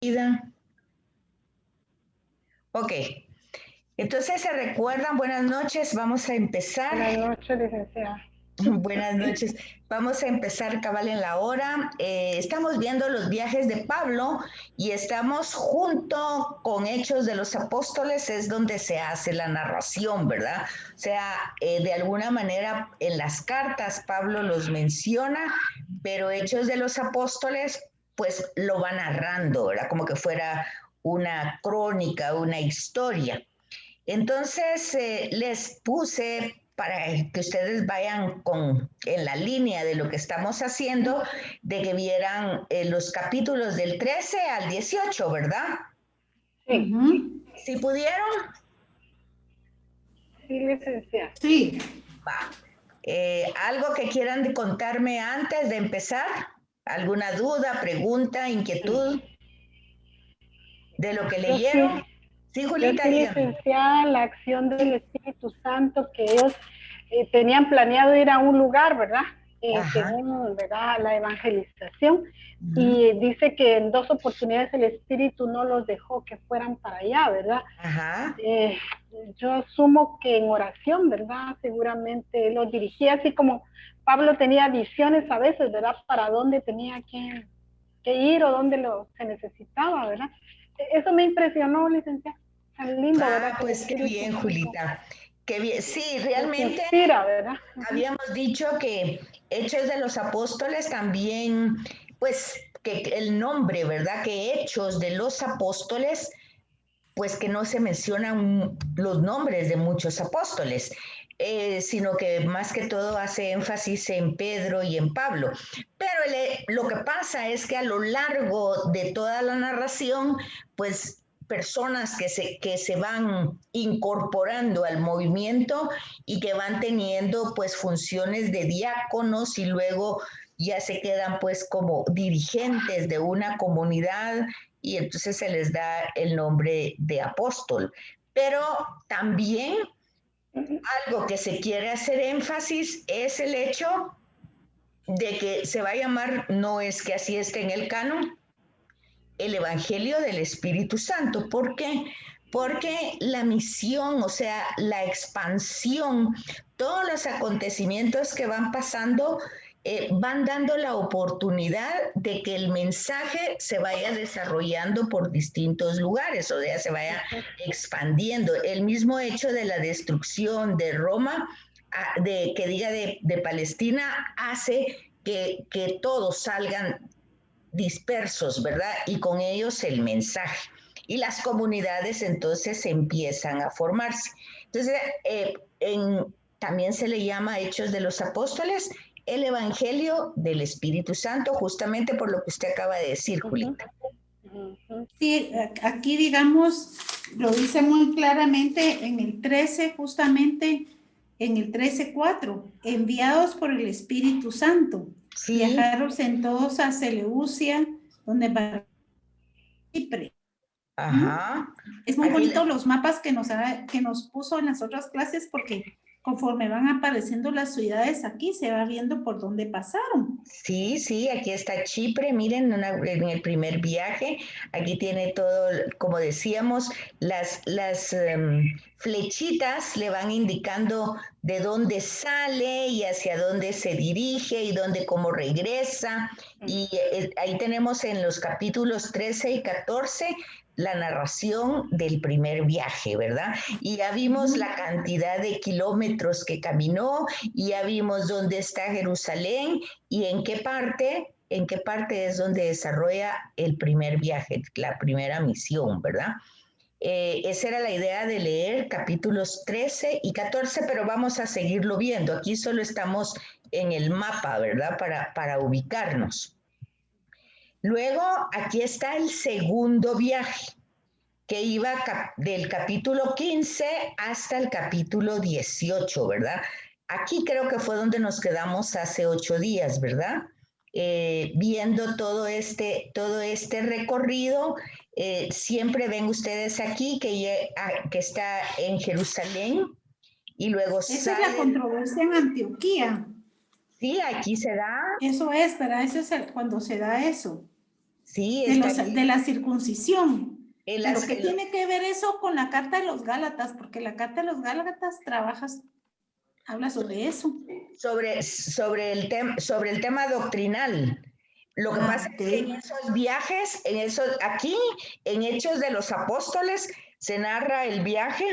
Vida. Ok, entonces se recuerdan, buenas noches, vamos a empezar. Buenas noches, licenciada. Buenas noches, vamos a empezar cabal en la hora. Estamos viendo los viajes de Pablo y estamos junto con Hechos de los Apóstoles, es donde se hace la narración, ¿verdad? O sea, de alguna manera en las cartas Pablo los menciona, pero Hechos de los Apóstoles pues lo va narrando, ¿verdad? Como que fuera una crónica, una historia. Entonces les puse para que ustedes vayan en la línea de lo que estamos haciendo, de que vieran los capítulos del 13 al 18, ¿verdad? Sí. ¿Sí pudieron? Sí, licenciada. Sí. Va. ¿Algo que quieran contarme antes de empezar? ¿Alguna duda, pregunta, inquietud de lo que leyeron? Sí, Julita, dígame. Licenciada, la acción del Espíritu Santo, que ellos tenían planeado ir a un lugar, ¿verdad? Según, ¿verdad?, la evangelización. Y dice que en 2 oportunidades el Espíritu no los dejó que fueran para allá, ¿verdad? Ajá. Yo asumo que en oración, ¿verdad? Seguramente los dirigía, así como Pablo tenía visiones a veces, ¿verdad? Para dónde tenía que ir o dónde se necesitaba, ¿verdad? Eso me impresionó, licenciada. Tan lindo, ¿verdad? Ah, pues qué bien, Julita. Qué bien. Sí, realmente inspira, ¿verdad? habíamos dicho que Hechos de los Apóstoles también, pues que el nombre, ¿verdad? Que Hechos de los Apóstoles, pues que no se mencionan los nombres de muchos apóstoles, sino que más que todo hace énfasis en Pedro y en Pablo. Pero lo que pasa es que a lo largo de toda la narración, pues personas que se van incorporando al movimiento y que van teniendo pues funciones de diáconos y luego ya se quedan pues como dirigentes de una comunidad y entonces se les da el nombre de apóstol. Pero también algo que se quiere hacer énfasis es el hecho de que se va a llamar, no es que así esté en el canon, el Evangelio del Espíritu Santo. ¿Por qué? Porque la misión, o sea, la expansión, todos los acontecimientos que van pasando van dando la oportunidad de que el mensaje se vaya desarrollando por distintos lugares, o sea, se vaya expandiendo. El mismo hecho de la destrucción de Roma, que diga de Palestina, hace que todos salgan dispersos, ¿verdad? Y con ellos el mensaje. Y las comunidades entonces empiezan a formarse. Entonces, también se le llama Hechos de los Apóstoles, el Evangelio del Espíritu Santo, justamente por lo que usted acaba de decir, Julita. Sí, aquí digamos, lo dice muy claramente en el 13, justamente en el 13:4, enviados por el Espíritu Santo. Sí. Viajaron todos a Seleucia, donde va Chipre. Ajá. Es muy bonito los mapas que nos puso en las otras clases, porque conforme van apareciendo las ciudades aquí, se va viendo por dónde pasaron. Sí, sí, aquí está Chipre, miren, en el primer viaje, aquí tiene todo, como decíamos, las flechitas le van indicando de dónde sale y hacia dónde se dirige y dónde, cómo regresa. Y ahí tenemos en los capítulos 13 y 14 la narración del primer viaje, ¿verdad? Y ya vimos la cantidad de kilómetros que caminó, y ya vimos dónde está Jerusalén y en qué parte es donde desarrolla el primer viaje, la primera misión, ¿verdad? Esa era la idea de leer capítulos 13 y 14, pero vamos a seguirlo viendo. Aquí solo estamos en el mapa, ¿verdad? Para ubicarnos. Luego, aquí está el segundo viaje, que iba del capítulo 15 hasta el capítulo 18, ¿verdad? Aquí creo que fue donde nos quedamos hace 8 días, ¿verdad? Viendo todo este recorrido. Siempre ven ustedes aquí que está en Jerusalén y luego Esa es la controversia en Antioquía. Sí, aquí se da. Eso es, ¿verdad? Eso es cuando se da eso. Sí, de la circuncisión. Pero ¿qué tiene que ver eso con la carta de los Gálatas? Porque la carta de los Gálatas habla sobre eso. Sobre el tema doctrinal. Lo que pasa es que en esos viajes, aquí, en Hechos de los Apóstoles, se narra el viaje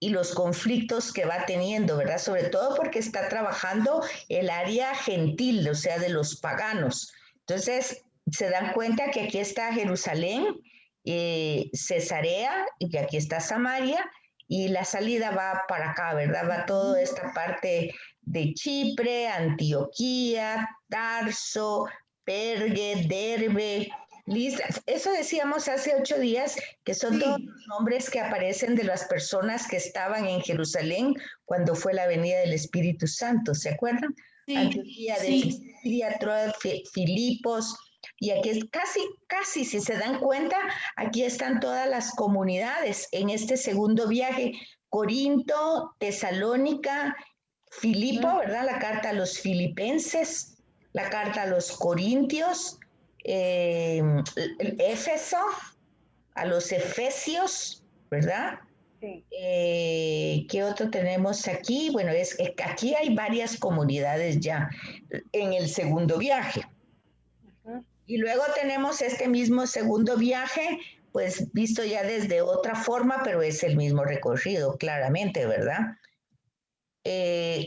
y los conflictos que va teniendo, ¿verdad? Sobre todo porque está trabajando el área gentil, o sea, de los paganos. Entonces, se dan cuenta que aquí está Jerusalén, Cesarea, y que aquí está Samaria, y la salida va para acá, ¿verdad? Va toda esta parte de Chipre, Antioquía, Tarso, Pergue, Derbe, Lista. Eso decíamos hace 8 días, que son todos los nombres que aparecen de las personas que estaban en Jerusalén cuando fue la venida del Espíritu Santo, ¿se acuerdan? Sí, Antioquía de Pisidia, Troas, Filipos, y aquí es casi, si se dan cuenta, aquí están todas las comunidades en este segundo viaje. Corinto, Tesalónica, Filipo, ¿verdad? La carta a los filipenses, la carta a los corintios, Éfeso, a los efesios, ¿verdad? Sí. ¿Qué otro tenemos aquí? Bueno, es que aquí hay varias comunidades ya en el segundo viaje. Y luego tenemos este mismo segundo viaje, pues visto ya desde otra forma, pero es el mismo recorrido, claramente, ¿verdad?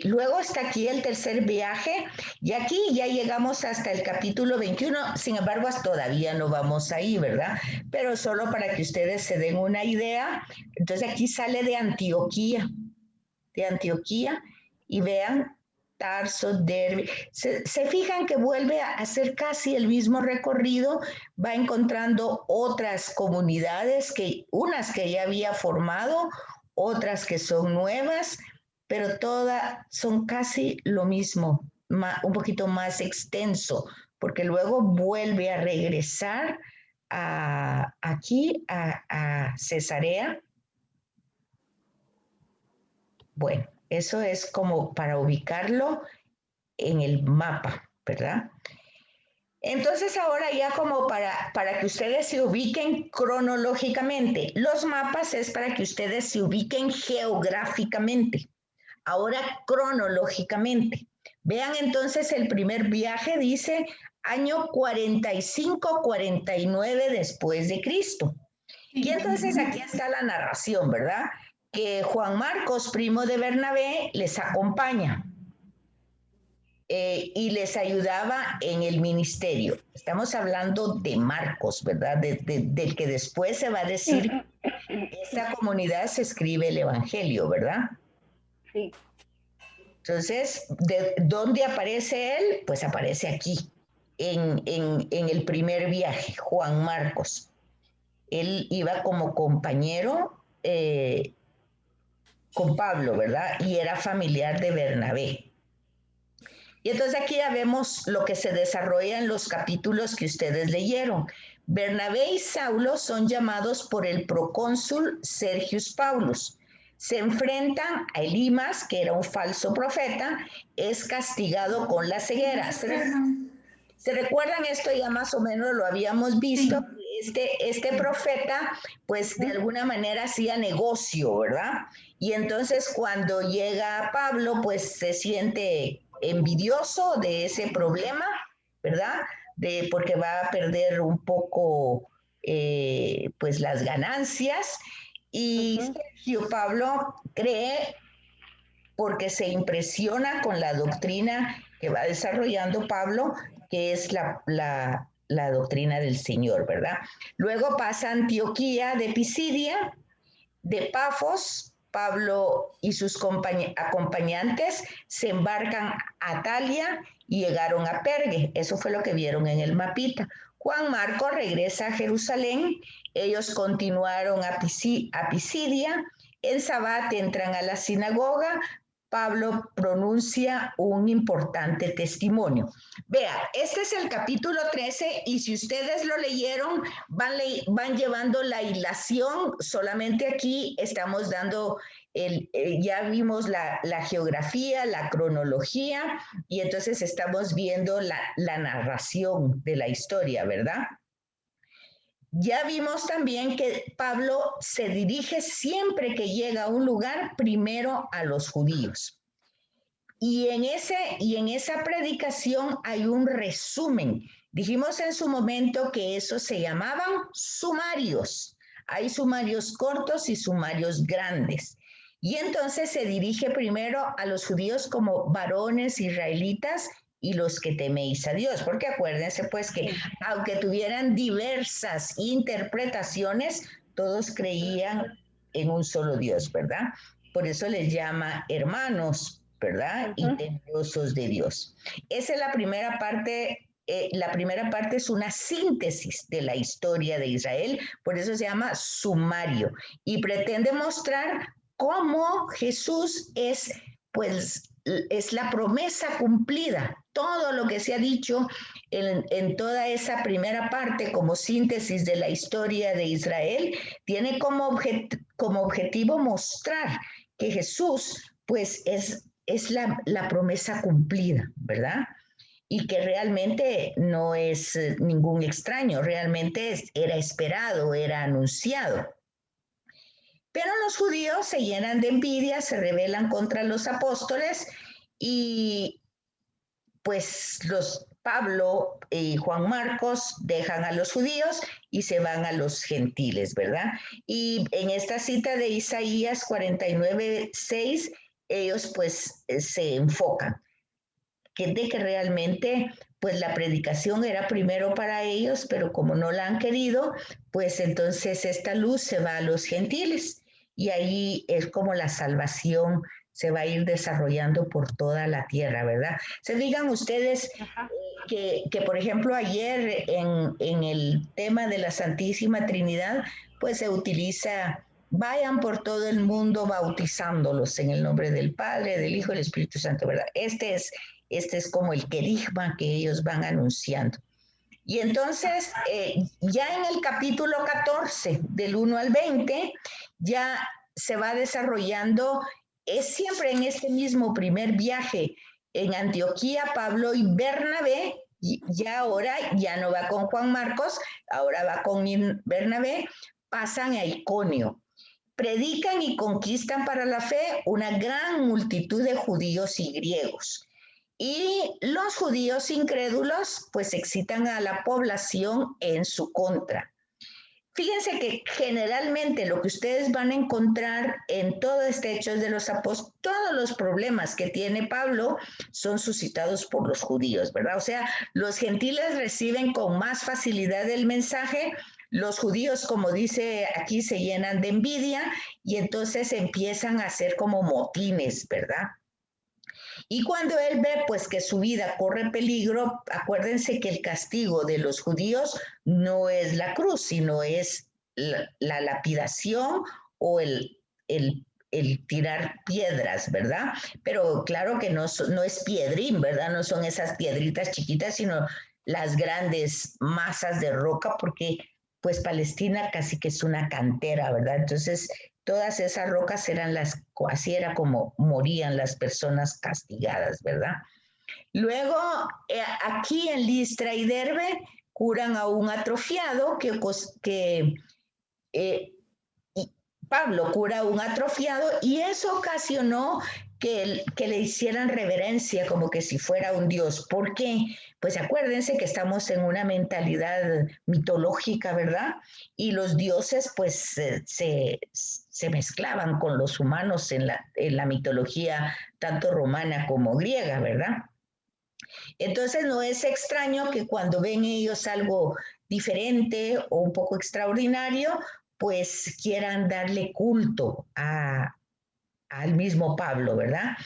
Luego está aquí el tercer viaje, y aquí ya llegamos hasta el capítulo 21, sin embargo todavía no vamos ahí, ¿verdad? Pero solo para que ustedes se den una idea. Entonces aquí sale de Antioquía, y vean, Tarso, Derbe, se fijan que vuelve a hacer casi el mismo recorrido, va encontrando otras comunidades, unas que ya había formado, otras que son nuevas, pero todas son casi lo mismo, un poquito más extenso, porque luego vuelve a regresar aquí a Cesarea. Bueno, eso es como para ubicarlo en el mapa, ¿verdad? Entonces ahora ya como para que ustedes se ubiquen cronológicamente, los mapas es para que ustedes se ubiquen geográficamente. Ahora cronológicamente. Vean entonces el primer viaje, dice año 45-49 después de Cristo. Y entonces aquí está la narración, ¿verdad? Que Juan Marcos, primo de Bernabé, les acompaña y les ayudaba en el ministerio. Estamos hablando de Marcos, ¿verdad? Del que después se va a decir que esta comunidad se escribe el Evangelio, ¿verdad? Sí. Entonces, ¿de dónde aparece él? Pues aparece aquí, en el primer viaje, Juan Marcos. Él iba como compañero con Pablo, ¿verdad? Y era familiar de Bernabé. Y entonces aquí ya vemos lo que se desarrolla en los capítulos que ustedes leyeron. Bernabé y Saulo son llamados por el procónsul Sergius Paulus. Se enfrentan a Elimas, que era un falso profeta, es castigado con la ceguera. ¿Se recuerdan esto? Ya más o menos lo habíamos visto. Sí. Este profeta, pues de alguna manera hacía negocio, ¿verdad? Y entonces cuando llega Pablo, pues se siente envidioso de ese problema, ¿verdad? Porque va a perder un poco pues las ganancias. Y Sergio Pablo cree, porque se impresiona con la doctrina que va desarrollando Pablo, que es la doctrina del Señor, ¿verdad? Luego pasa a Antioquía de Pisidia, de Pafos. Pablo y sus acompañantes se embarcan a Atalia y llegaron a Pergue. Eso fue lo que vieron en el mapita. Juan Marcos regresa a Jerusalén. Ellos continuaron a Pisidia. En Sabat entran a la sinagoga. Pablo pronuncia un importante testimonio. Vea, este es el capítulo 13 y si ustedes lo leyeron, van llevando la hilación. Solamente aquí estamos dando, ya vimos la geografía, la cronología y entonces estamos viendo la narración de la historia, ¿verdad? Ya vimos también que Pablo se dirige siempre que llega a un lugar primero a los judíos. Y en esa predicación hay un resumen. Dijimos en su momento que eso se llamaban sumarios. Hay sumarios cortos y sumarios grandes. Y entonces se dirige primero a los judíos como varones israelitas y los que teméis a Dios, porque acuérdense pues que aunque tuvieran diversas interpretaciones, todos creían en un solo Dios, ¿verdad? Por eso les llama hermanos, ¿verdad? Y temerosos de Dios. Esa es la primera parte. La primera parte es una síntesis de la historia de Israel, por eso se llama sumario, y pretende mostrar cómo Jesús es, pues, es la promesa cumplida. Todo lo que se ha dicho en toda esa primera parte como síntesis de la historia de Israel tiene como objetivo mostrar que Jesús pues es la promesa cumplida, ¿verdad? Y que realmente no es ningún extraño, realmente era esperado, era anunciado. Pero los judíos se llenan de envidia, se rebelan contra los apóstoles y pues Pablo y Juan Marcos dejan a los judíos y se van a los gentiles, ¿verdad? Y en esta cita de Isaías 49:6, ellos pues se enfocan de que realmente pues la predicación era primero para ellos, pero como no la han querido, pues entonces esta luz se va a los gentiles y ahí es como la salvación se va a ir desarrollando por toda la tierra, ¿verdad? Se digan ustedes que por ejemplo, ayer en el tema de la Santísima Trinidad, pues se utiliza, vayan por todo el mundo bautizándolos en el nombre del Padre, del Hijo y del Espíritu Santo, ¿verdad? Este es como el querigma que ellos van anunciando. Y entonces, ya en el capítulo 14, del 1 al 20, ya se va desarrollando, es siempre en este mismo primer viaje en Antioquía, Pablo y Bernabé, y ya ahora ya no va con Juan Marcos, ahora va con Bernabé, pasan a Iconio. Predican y conquistan para la fe una gran multitud de judíos y griegos. Y los judíos incrédulos pues excitan a la población en su contra. Fíjense que generalmente lo que ustedes van a encontrar en todo este Hechos de los Apóstoles, todos los problemas que tiene Pablo son suscitados por los judíos, ¿verdad? O sea, los gentiles reciben con más facilidad el mensaje, los judíos, como dice aquí, se llenan de envidia y entonces empiezan a hacer como motines, ¿verdad? Y cuando él ve pues que su vida corre peligro, acuérdense que el castigo de los judíos no es la cruz, sino es la lapidación o el tirar piedras, ¿verdad? Pero claro que no es piedrín, ¿verdad? No son esas piedritas chiquitas, sino las grandes masas de roca, porque pues Palestina casi que es una cantera, ¿verdad? Entonces todas esas rocas así era como morían las personas castigadas, ¿verdad? Luego, aquí en Listra y Derbe curan a un atrofiado Pablo cura a un atrofiado y eso ocasionó que le hicieran reverencia como que si fuera un dios. ¿Por qué? Pues acuérdense que estamos en una mentalidad mitológica, ¿verdad? Y los dioses pues se mezclaban con los humanos en la mitología tanto romana como griega, ¿verdad? Entonces no es extraño que cuando ven ellos algo diferente o un poco extraordinario, pues quieran darle culto al mismo Pablo, ¿verdad?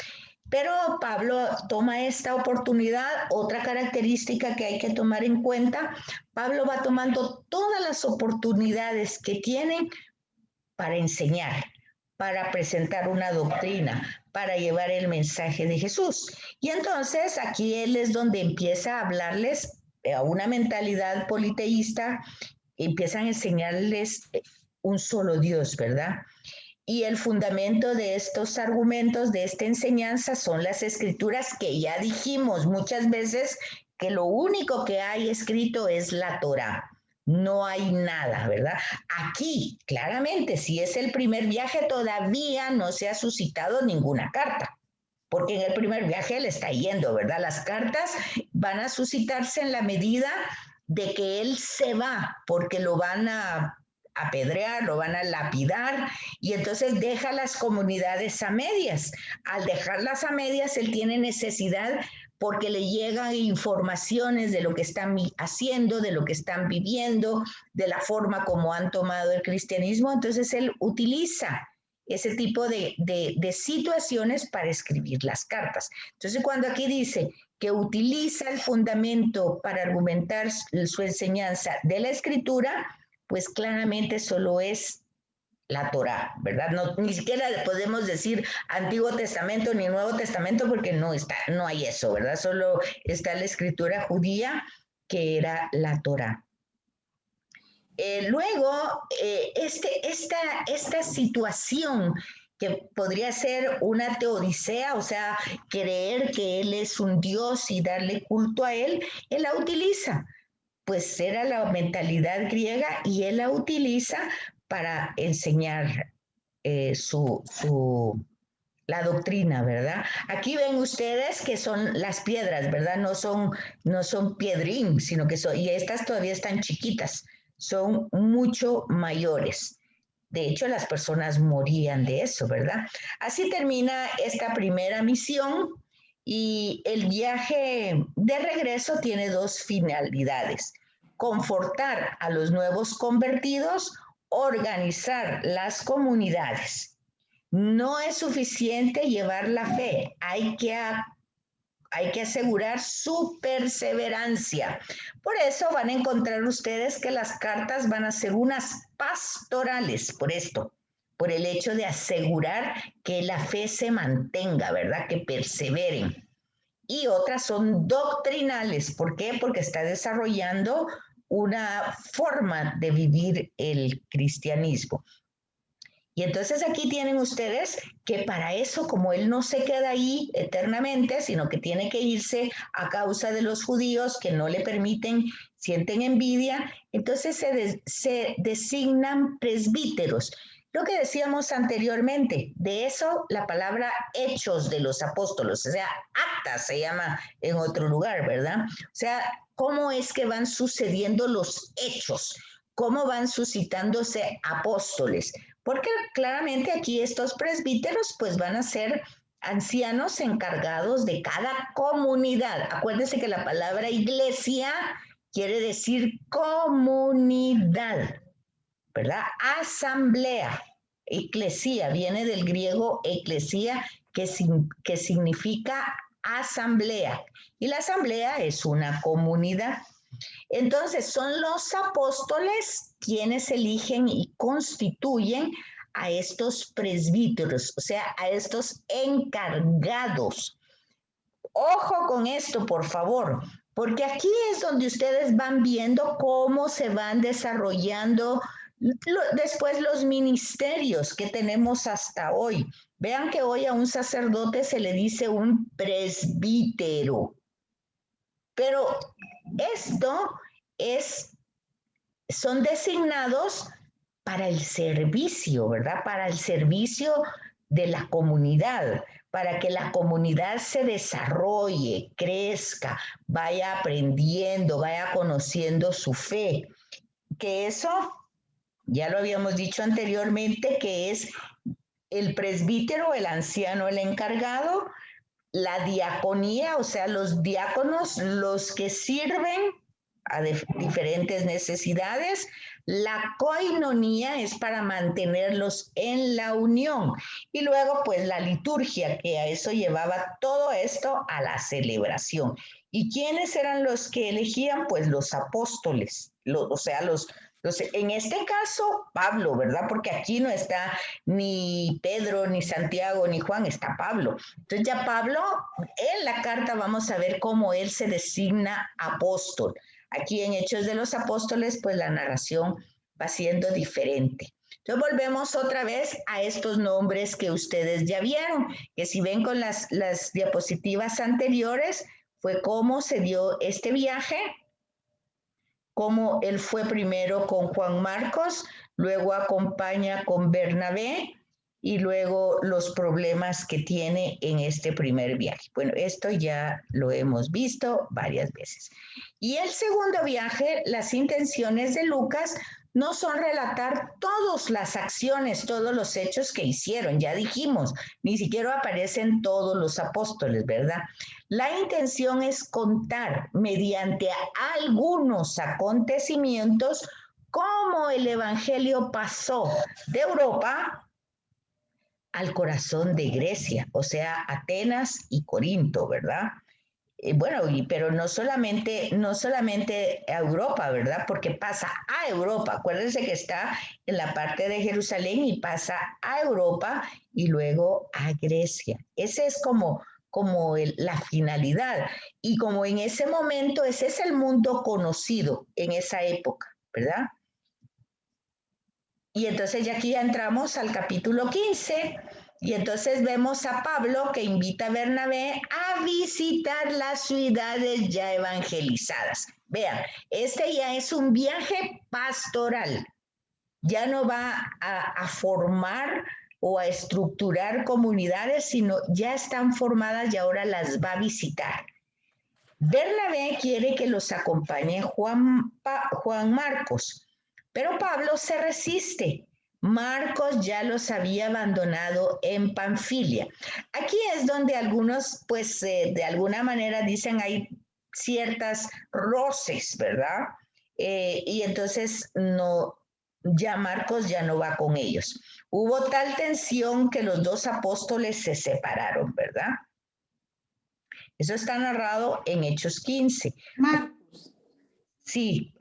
Pero Pablo toma esta oportunidad, otra característica que hay que tomar en cuenta, Pablo va tomando todas las oportunidades que tiene para enseñar, para presentar una doctrina, para llevar el mensaje de Jesús. Y entonces aquí él es donde empieza a hablarles a una mentalidad politeísta, empiezan a enseñarles un solo Dios, ¿verdad? Y el fundamento de estos argumentos, de esta enseñanza, son las escrituras, que ya dijimos muchas veces que lo único que hay escrito es la Torá. No hay nada, ¿verdad? Aquí, claramente, si es el primer viaje, todavía no se ha suscitado ninguna carta, porque en el primer viaje él está yendo, ¿verdad? Las cartas van a suscitarse en la medida de que él se va, porque lo van a apedrear, lo van a lapidar, y entonces deja las comunidades a medias. Al dejarlas a medias, él tiene necesidad, porque le llegan informaciones de lo que están haciendo, de lo que están viviendo, de la forma como han tomado el cristianismo. Entonces él utiliza ese tipo de situaciones para escribir las cartas. Entonces cuando aquí dice que utiliza el fundamento para argumentar su enseñanza de la escritura, pues claramente solo es la Torá, ¿verdad? No, ni siquiera podemos decir Antiguo Testamento ni Nuevo Testamento, porque no hay eso, ¿verdad? Solo está la escritura judía, que era la Torá. Luego, esta situación que podría ser una teodicea, o sea, creer que Él es un Dios y darle culto a Él, Él la utiliza. Pues era la mentalidad griega, y Él la utiliza para enseñar la doctrina, ¿verdad? Aquí ven ustedes que son las piedras, ¿verdad? No son piedrín, sino que y estas todavía están chiquitas, son mucho mayores. De hecho, las personas morían de eso, ¿verdad? Así termina esta primera misión, y el viaje de regreso tiene dos finalidades: confortar a los nuevos convertidos, organizar las comunidades. No es suficiente llevar la fe, hay que asegurar su perseverancia. Por eso van a encontrar ustedes que las cartas van a ser unas pastorales, por el hecho de asegurar que la fe se mantenga, ¿verdad? Que perseveren. Y otras son doctrinales. ¿Por qué? Porque está desarrollando una forma de vivir el cristianismo. Y entonces aquí tienen ustedes que para eso, como él no se queda ahí eternamente, sino que tiene que irse a causa de los judíos que no le permiten, sienten envidia, entonces se designan presbíteros. Lo que decíamos anteriormente, de eso la palabra hechos de los apóstoles, o sea, actas se llama en otro lugar, ¿verdad? O sea, ¿cómo es que van sucediendo los hechos? ¿Cómo van suscitándose apóstoles? Porque claramente aquí estos presbíteros pues van a ser ancianos encargados de cada comunidad. Acuérdense que la palabra iglesia quiere decir comunidad, ¿verdad? Asamblea, eclesía, viene del griego eclesía, que significa asamblea. Y la asamblea es una comunidad. Entonces, son los apóstoles quienes eligen y constituyen a estos presbíteros, o sea, a estos encargados. Ojo con esto, por favor, porque aquí es donde ustedes van viendo cómo se van desarrollando después los ministerios que tenemos hasta hoy. Vean que hoy a un sacerdote se le dice un presbítero. Pero son designados para el servicio, ¿verdad? Para el servicio de la comunidad, para que la comunidad se desarrolle, crezca, vaya aprendiendo, vaya conociendo su fe. Que eso, ya lo habíamos dicho anteriormente, que es el presbítero, el anciano, el encargado, la diaconía, o sea, los diáconos, los que sirven a diferentes necesidades. La coinonía es para mantenerlos en la unión. Y luego, pues, la liturgia, que a eso llevaba todo esto, a la celebración. ¿Y quiénes eran los que elegían? Pues los apóstoles, o sea, los Entonces, en este caso, Pablo, ¿verdad? Porque aquí no está ni Pedro, ni Santiago, ni Juan, está Pablo. Entonces ya Pablo, en la carta vamos a ver cómo él se designa apóstol. Aquí en Hechos de los Apóstoles, pues la narración va siendo diferente. Entonces volvemos otra vez a estos nombres que ustedes ya vieron, que si ven con las diapositivas anteriores, fue cómo se dio este viaje, cómo él fue primero con Juan Marcos, luego acompaña con Bernabé y luego los problemas que tiene en este primer viaje. Bueno, esto ya lo hemos visto varias veces. Y el segundo viaje, las intenciones de Lucas no son relatar todas las acciones, todos los hechos que hicieron, ya dijimos, ni siquiera aparecen todos los apóstoles, ¿verdad? La intención es contar mediante algunos acontecimientos cómo el evangelio pasó de Europa al corazón de Grecia, o sea, Atenas y Corinto, ¿verdad? Bueno, pero no solamente a Europa, ¿verdad? Porque pasa a Europa. Acuérdense que está en la parte de Jerusalén y pasa a Europa y luego a Grecia. Ese es como la finalidad. Y como en ese momento, ese es el mundo conocido en esa época, ¿verdad? Y entonces ya aquí ya entramos al capítulo 15 y entonces vemos a Pablo que invita a Bernabé a visitar las ciudades ya evangelizadas. Vean, este ya es un viaje pastoral. Ya no va a formar o a estructurar comunidades, sino ya están formadas y ahora las va a visitar. Bernabé quiere que los acompañe Juan Marcos, pero Pablo se resiste. Marcos ya los había abandonado en Panfilia. Aquí es donde algunos, pues, de alguna manera dicen hay ciertas roces, ¿verdad? Y entonces ya Marcos ya no va con ellos. Hubo tal tensión que los dos apóstoles se separaron, ¿verdad? Eso está narrado en Hechos 15. Marcos. Sí,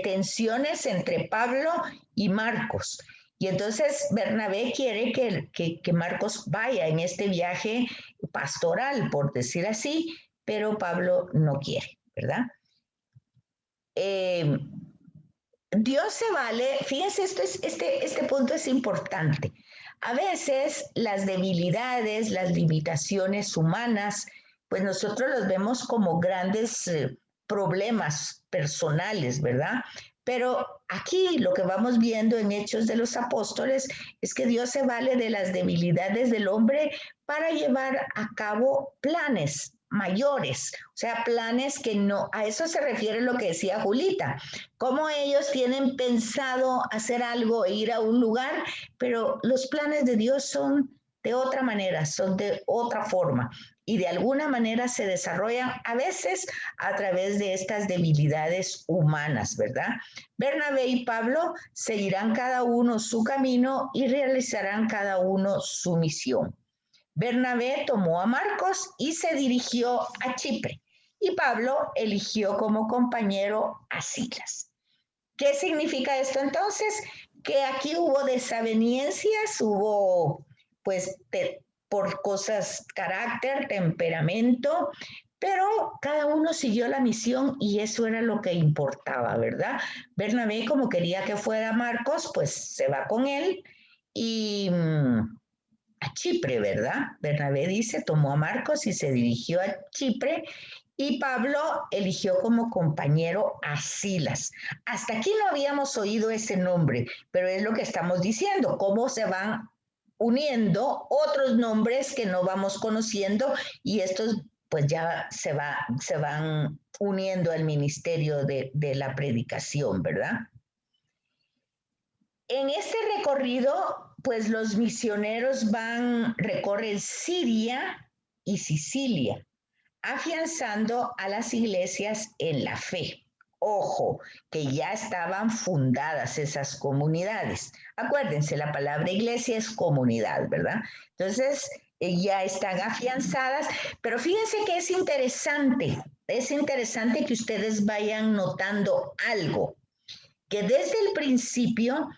tensiones entre Pablo y Marcos. Y entonces Bernabé quiere que Marcos vaya en este viaje pastoral, por decir así, pero Pablo no quiere, ¿verdad? Dios se vale, fíjense, este punto es importante. A veces las debilidades, las limitaciones humanas, pues nosotros los vemos como grandes problemas personales, ¿verdad? Pero aquí lo que vamos viendo en Hechos de los Apóstoles es que Dios se vale de las debilidades del hombre para llevar a cabo planes mayores, o sea, planes que no, a eso se refiere lo que decía Julita, cómo ellos tienen pensado hacer algo e ir a un lugar, pero los planes de Dios son de otra manera, son de otra forma y de alguna manera se desarrollan a veces a través de estas debilidades humanas, ¿verdad? Bernabé y Pablo seguirán cada uno su camino y realizarán cada uno su misión. Bernabé tomó a Marcos y se dirigió a Chipre y Pablo eligió como compañero a Silas. ¿Qué significa esto entonces? Que aquí hubo desavenencias, hubo pues por cosas, carácter, temperamento, pero cada uno siguió la misión y eso era lo que importaba, ¿verdad? Bernabé, como quería que fuera Marcos, pues se va con él y a Chipre, ¿verdad? Bernabé dice, tomó a Marcos y se dirigió a Chipre y Pablo eligió como compañero a Silas. Hasta aquí no habíamos oído ese nombre, pero es lo que estamos diciendo, cómo se van uniendo otros nombres que no vamos conociendo y estos pues ya se van uniendo al ministerio de la predicación, ¿verdad? En este recorrido, pues los misioneros recorren Siria y Sicilia, afianzando a las iglesias en la fe. Ojo, que ya estaban fundadas esas comunidades. Acuérdense, la palabra iglesia es comunidad, ¿verdad? Entonces, ya están afianzadas, pero fíjense que es interesante que ustedes vayan notando algo. que desde el principio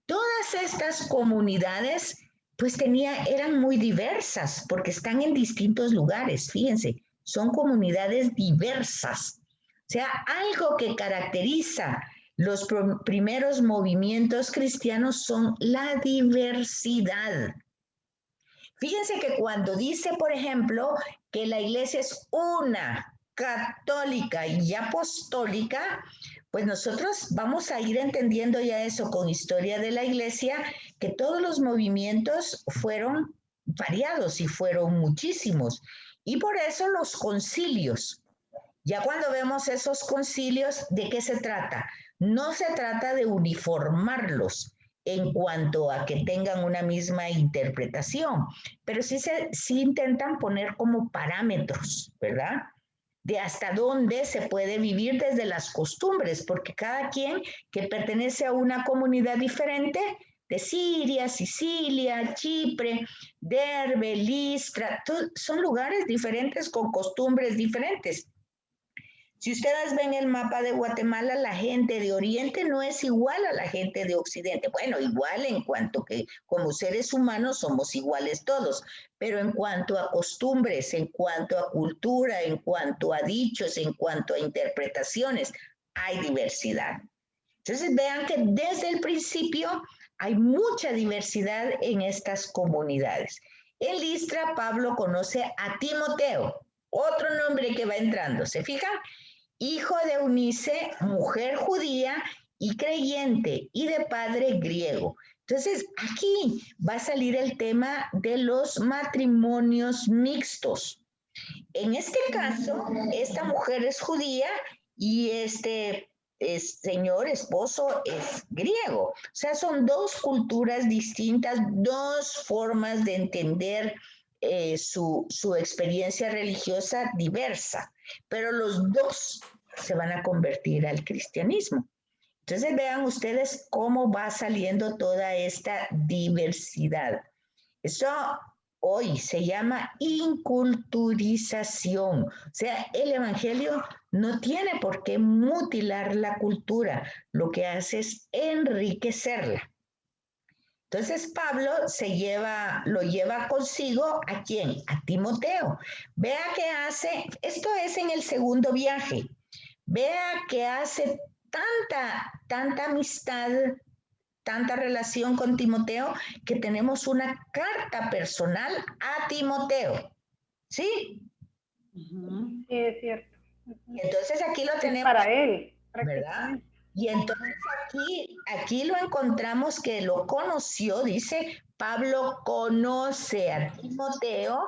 todas estas comunidades pues eran muy diversas porque están en distintos lugares, fíjense, son comunidades diversas. O sea, algo que caracteriza los primeros movimientos cristianos son la diversidad. Fíjense que cuando dice, por ejemplo, que la iglesia es una, católica y apostólica, pues nosotros vamos a ir entendiendo ya eso con historia de la iglesia, que todos los movimientos fueron variados y fueron muchísimos. Y por eso los concilios. Ya cuando vemos esos concilios, ¿de qué se trata? No se trata de uniformarlos en cuanto a que tengan una misma interpretación, pero sí intentan poner como parámetros, ¿verdad? De hasta dónde se puede vivir desde las costumbres, porque cada quien que pertenece a una comunidad diferente, de Siria, Sicilia, Chipre, Derbe, Listra, son lugares diferentes con costumbres diferentes. Si ustedes ven el mapa de Guatemala, la gente de Oriente no es igual a la gente de Occidente. Bueno, igual en cuanto que como seres humanos somos iguales todos, pero en cuanto a costumbres, en cuanto a cultura, en cuanto a dichos, en cuanto a interpretaciones, hay diversidad. Entonces vean que desde el principio hay mucha diversidad en estas comunidades. En Listra, Pablo conoce a Timoteo, otro nombre que va entrando, ¿se fijan? Hijo de Eunice, mujer judía y creyente, y de padre griego. Entonces, aquí va a salir el tema de los matrimonios mixtos. En este caso, esta mujer es judía y este señor esposo es griego. O sea, son dos culturas distintas, dos formas de entender su experiencia religiosa diversa, pero los dos se van a convertir al cristianismo. Entonces vean ustedes cómo va saliendo toda esta diversidad. Eso hoy se llama inculturización. O sea, el evangelio no tiene por qué mutilar la cultura, lo que hace es enriquecerla. Entonces Pablo lo lleva consigo ¿a quién? A Timoteo. Vea que hace, esto es en el segundo viaje, vea que hace tanta amistad, tanta relación con Timoteo, que tenemos una carta personal a Timoteo. ¿Sí? Sí, es cierto. Entonces aquí lo tenemos. Para él, ¿verdad? Y entonces aquí lo encontramos que lo conoció, dice, Pablo conoce a Timoteo,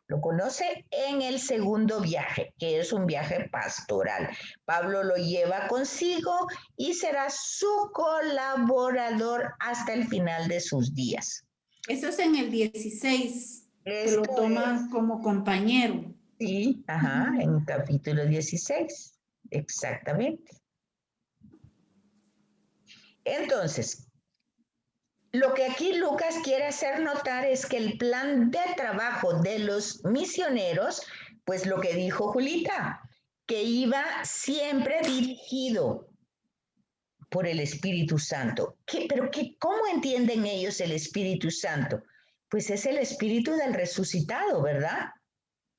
lo conoce en el segundo viaje, que es un viaje pastoral. Pablo lo lleva consigo y será su colaborador hasta el final de sus días. Eso es en el 16, que lo toma como compañero. Sí, ajá, en el capítulo 16, exactamente. Entonces, lo que aquí Lucas quiere hacer notar es que el plan de trabajo de los misioneros, pues lo que dijo Julita, que iba siempre dirigido por el Espíritu Santo. ¿Cómo entienden ellos el Espíritu Santo? Pues es el Espíritu del resucitado, ¿verdad?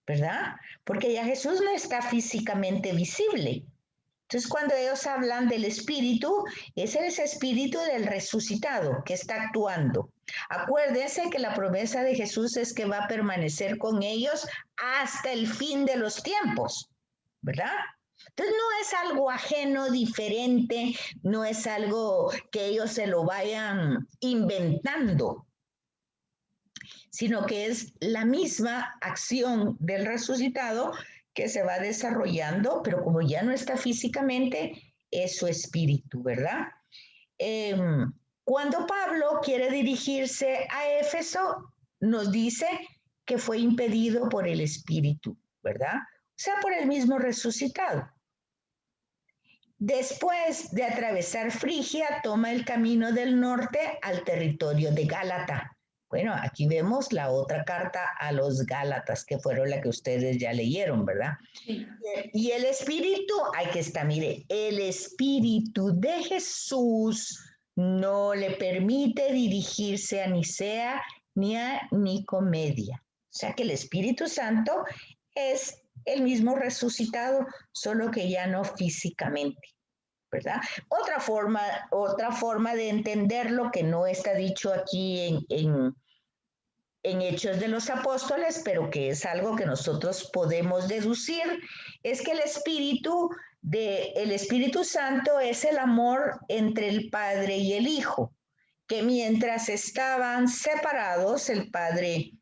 ¿Verdad? Porque ya Jesús no está físicamente visible. Entonces, cuando ellos hablan del espíritu, es ese espíritu del resucitado que está actuando. Acuérdense que la promesa de Jesús es que va a permanecer con ellos hasta el fin de los tiempos, ¿verdad? Entonces, no es algo ajeno, diferente, no es algo que ellos se lo vayan inventando, sino que es la misma acción del resucitado que se va desarrollando, pero como ya no está físicamente, es su espíritu, ¿verdad? Cuando Pablo quiere dirigirse a Éfeso, nos dice que fue impedido por el espíritu, ¿verdad? O sea, por el mismo resucitado. Después de atravesar Frigia, toma el camino del norte al territorio de Gálata. Bueno, aquí vemos la otra carta a los Gálatas, que fueron la que ustedes ya leyeron, ¿verdad? Sí. Y el Espíritu, aquí está, mire, el Espíritu de Jesús no le permite dirigirse a Nicea ni a Nicomedia. O sea que el Espíritu Santo es el mismo resucitado, solo que ya no físicamente, ¿verdad? Otra forma de entenderlo que no está dicho aquí en Hechos de los Apóstoles, pero que es algo que nosotros podemos deducir, es que el Espíritu Santo es el amor entre el Padre y el Hijo, que mientras estaban separados, el Padre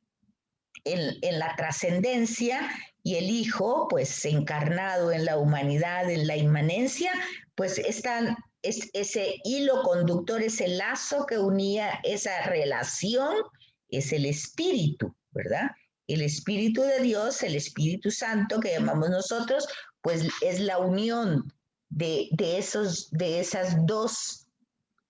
en la trascendencia y el Hijo, pues encarnado en la humanidad, en la inmanencia, pues ese hilo conductor, ese lazo que unía esa relación, es el Espíritu, ¿verdad? El Espíritu de Dios, el Espíritu Santo que llamamos nosotros, pues es la unión de esas dos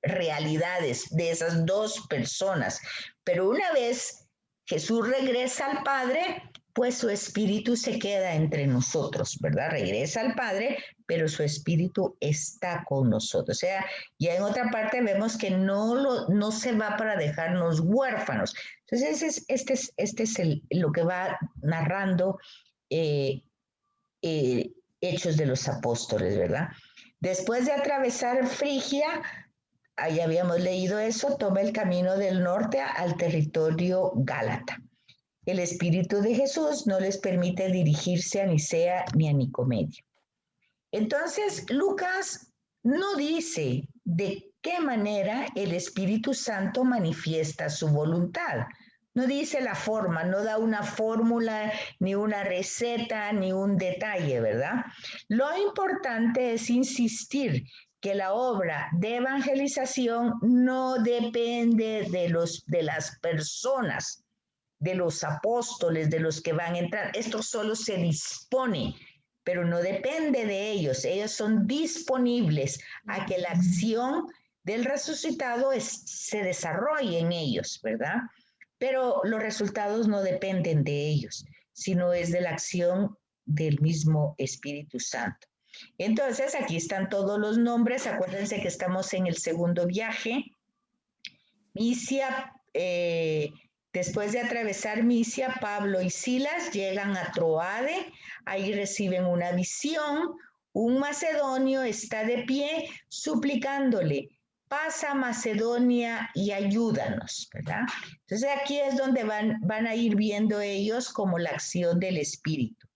realidades, de esas dos personas. Pero una vez Jesús regresa al Padre, pues su espíritu se queda entre nosotros, ¿verdad? Regresa al Padre, pero su espíritu está con nosotros. O sea, ya en otra parte vemos que no se va para dejarnos huérfanos. Entonces, este es lo que va narrando Hechos de los Apóstoles, ¿verdad? Después de atravesar Frigia, ahí habíamos leído eso, toma el camino del norte al territorio gálata. El Espíritu de Jesús no les permite dirigirse a Nicea ni a Nicomedia. Entonces, Lucas no dice de qué manera el Espíritu Santo manifiesta su voluntad. No dice la forma, no da una fórmula, ni una receta, ni un detalle, ¿verdad? Lo importante es insistir que la obra de evangelización no depende de las personas, de los apóstoles, de los que van a entrar. Esto solo se dispone, pero no depende de ellos. Ellos son disponibles a que la acción del resucitado se desarrolle en ellos, ¿verdad? Pero los resultados no dependen de ellos, sino es de la acción del mismo Espíritu Santo. Entonces, aquí están todos los nombres. Acuérdense que estamos en el segundo viaje. Misia, después de atravesar Misia, Pablo y Silas llegan a Troade. Ahí reciben una visión. Un macedonio está de pie suplicándole: pasa Macedonia y ayúdanos, ¿verdad? Entonces aquí es donde van a ir viendo ellos como la acción del Espíritu.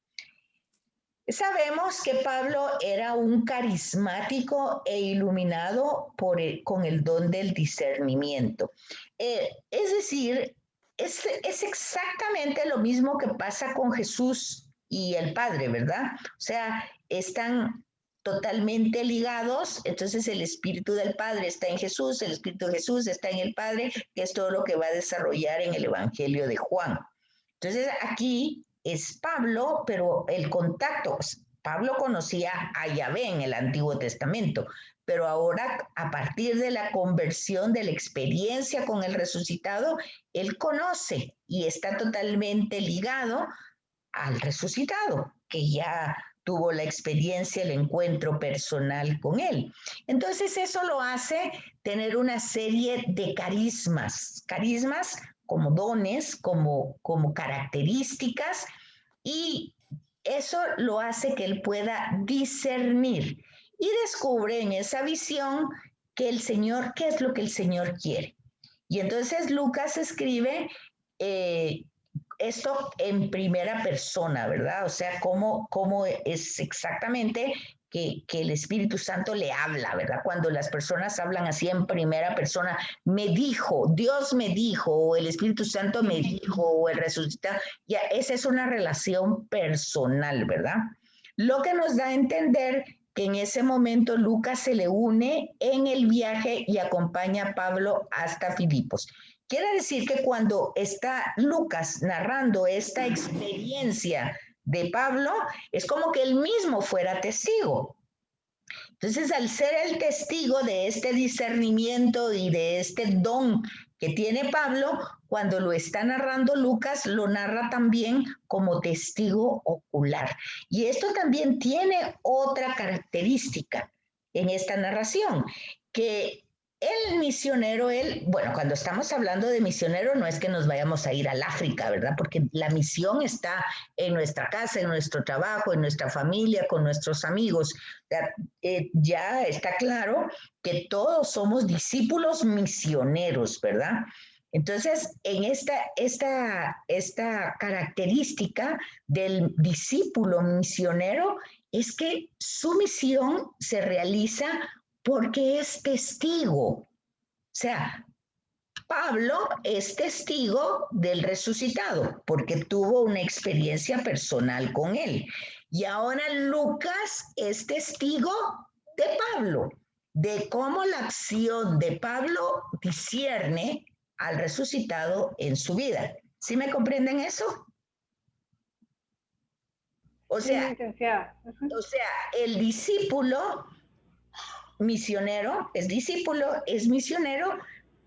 Sabemos que Pablo era un carismático e iluminado con el don del discernimiento. Es decir, es exactamente lo mismo que pasa con Jesús y el Padre, ¿verdad? O sea, están totalmente ligados. Entonces el Espíritu del Padre está en Jesús, el Espíritu de Jesús está en el Padre, que es todo lo que va a desarrollar en el Evangelio de Juan. Entonces aquí es Pablo, pero el contacto, Pablo conocía a Yahvé en el Antiguo Testamento, pero ahora a partir de la conversión, de la experiencia con el resucitado, él conoce y está totalmente ligado al resucitado, que ya tuvo la experiencia, el encuentro personal con él. Entonces eso lo hace tener una serie de carismas como dones, como características, y eso lo hace que él pueda discernir y descubre en esa visión que el Señor, qué es lo que el Señor quiere. Y entonces Lucas escribe esto en primera persona, ¿verdad? O sea, cómo es exactamente que el Espíritu Santo le habla, ¿verdad? Cuando las personas hablan así en primera persona, me dijo, Dios me dijo, o el Espíritu Santo me dijo, o el resucitado, ya esa es una relación personal, ¿verdad? Lo que nos da a entender que en ese momento Lucas se le une en el viaje y acompaña a Pablo hasta Filipos. Quiere decir que cuando está Lucas narrando esta experiencia de Pablo, es como que él mismo fuera testigo. Entonces, al ser el testigo de este discernimiento y de este don que tiene Pablo, cuando lo está narrando Lucas, lo narra también como testigo ocular. Y esto también tiene otra característica en esta narración, que el misionero, bueno, cuando estamos hablando de misionero, no es que nos vayamos a ir al África, ¿verdad? Porque la misión está en nuestra casa, en nuestro trabajo, en nuestra familia, con nuestros amigos. Ya está claro que todos somos discípulos misioneros, ¿verdad? Entonces, en esta característica del discípulo misionero es que su misión se realiza porque es testigo. O sea, Pablo es testigo del resucitado porque tuvo una experiencia personal con él. Y ahora Lucas es testigo de Pablo, de cómo la acción de Pablo discierne al resucitado en su vida. ¿Sí me comprenden eso? O sea, licenciada. El discípulo misionero es discípulo, es misionero,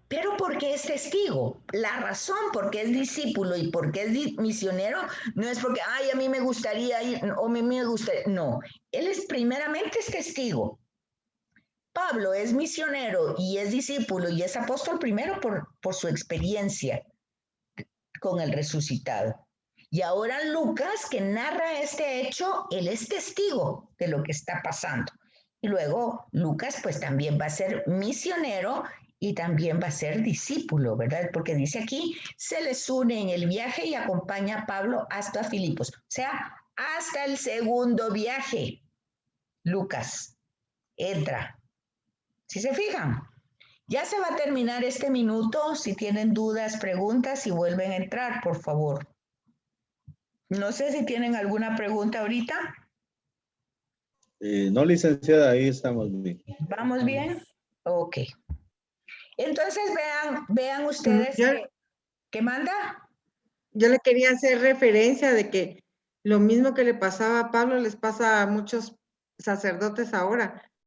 pero porque es testigo. La razón por qué es discípulo y por qué es misionero no es porque, ay, a mí me gustaría ir, o a mí me gustaría, no. Él es primeramente es testigo. Pablo es misionero y es discípulo y es apóstol primero por su experiencia con el resucitado. Y ahora Lucas, que narra este hecho, él es testigo de lo que está pasando. Y luego Lucas pues también va a ser misionero y también va a ser discípulo, ¿verdad? Porque dice aquí, se les une en el viaje y acompaña a Pablo hasta Filipos. O sea, hasta el segundo viaje, Lucas entra. ¿Sí se fijan? Ya se va a terminar este minuto. Si tienen dudas, preguntas, y vuelven a entrar, por favor. No sé si tienen alguna pregunta ahorita. No, licenciada, ahí estamos bien. ¿Vamos bien? Ok. Entonces vean ustedes ¿qué manda? Yo le quería hacer referencia de que lo mismo que le pasaba a Pablo les pasa a muchos sacerdotes ahora,